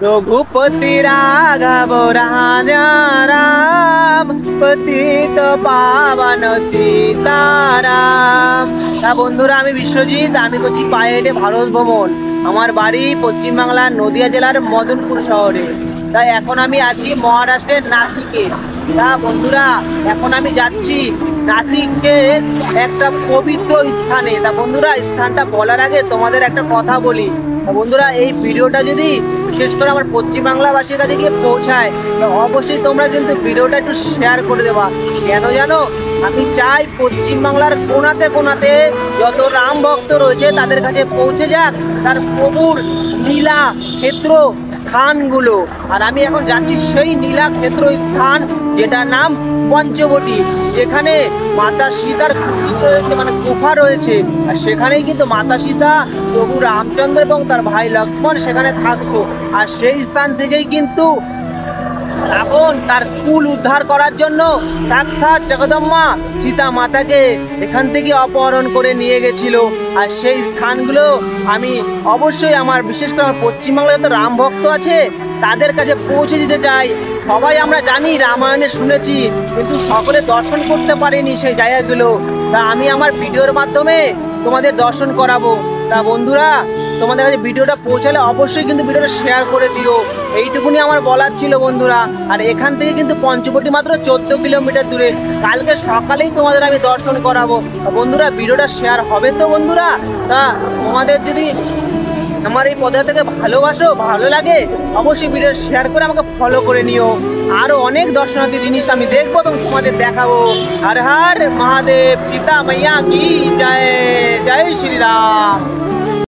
রঘুপতি রাঘব রাজা রাম পতিত পাবন সীতারাম। তা বন্ধুরা, আমি বিশ্বজিৎ, আমি করছি পায়ে হেঁটে ভারত ভ্রমণ। আমার বাড়ি পশ্চিমবাংলার নদিয়া জেলার মদনপুর শহরে। তাই এখন আমি আছি মহারাষ্ট্রের নাসিকে। তা বন্ধুরা, এখন আমি যাচ্ছি নাসিকের একটা পবিত্র স্থানে। তা বন্ধুরা, স্থানটা বলার আগে তোমাদের একটা কথা বলি। বন্ধুরা, এই ভিডিওটা যদি বিশেষ করে আমার পশ্চিমবাংলাবাসীর কাছে গিয়ে পৌঁছায়, তো অবশ্যই তোমরা কিন্তু ভিডিওটা একটু শেয়ার করে দেবা। কেন জানো? আমি চাই পশ্চিমবাংলার কোনাতে কোনাতে যত রাম ভক্ত রয়েছে তাদের কাছে পৌঁছে যাক তার প্রভুর নীলা ক্ষেত্র স্থানগুলো। আর আমি এখন যাচ্ছি সেই নীলা ক্ষেত্র স্থান, যেটার নাম পঞ্চবটি, যেখানে মাতা সীতার কুটির রয়েছে, মানে গুফা রয়েছে। আর সেখানেই কিন্তু মাতা সীতা, প্রভু রামচন্দ্র এবং তার ভাই লক্ষ্মণ সেখানে থাকতো। আর সেই স্থান থেকেই কিন্তু রাবণ তার কুল উদ্ধার করার জন্য সাক্ষাৎ জগদম্মা সীতা মাতাকে এখান থেকে অপহরণ করে নিয়ে গেছিল। আর সেই স্থানগুলো আমি অবশ্যই আমার, বিশেষ করে আমার পশ্চিমবাংলায় যত রাম ভক্ত আছে তাদের কাছে পৌঁছে দিতে চাই। সবাই আমরা জানি, রামায়ণে শুনেছি, কিন্তু সকলে দর্শন করতে পারিনি সেই জায়গাগুলো। তা আমি আমার ভিডিওর মাধ্যমে তোমাদের দর্শন করাবো। তা বন্ধুরা, তোমাদের কাছে ভিডিওটা পৌঁছালে অবশ্যই কিন্তু ভিডিওটা শেয়ার করে দিও। এইটুকুনি আমার বলার ছিল বন্ধুরা। আর এখান থেকে কিন্তু পঞ্চবটি মাত্র 14 কিলোমিটার দূরে। কালকে সকালেই তোমাদের আমি দর্শন করাবো। বন্ধুরা, ভিডিওটা শেয়ার হবে তো বন্ধুরা? তা তোমাদের যদি আমার এই পদযাত্রাকে ভালোবাসো, ভালো লাগে, অবশ্যই ভিডিও শেয়ার করে আমাকে ফলো করে নিও। আরও অনেক দর্শনার্থী জিনিস আমি দেখবো এবং তোমাদের দেখাবো। হর হর মহাদেব, সীতা মাইয়া কি জয়, জয় শ্রীরাম।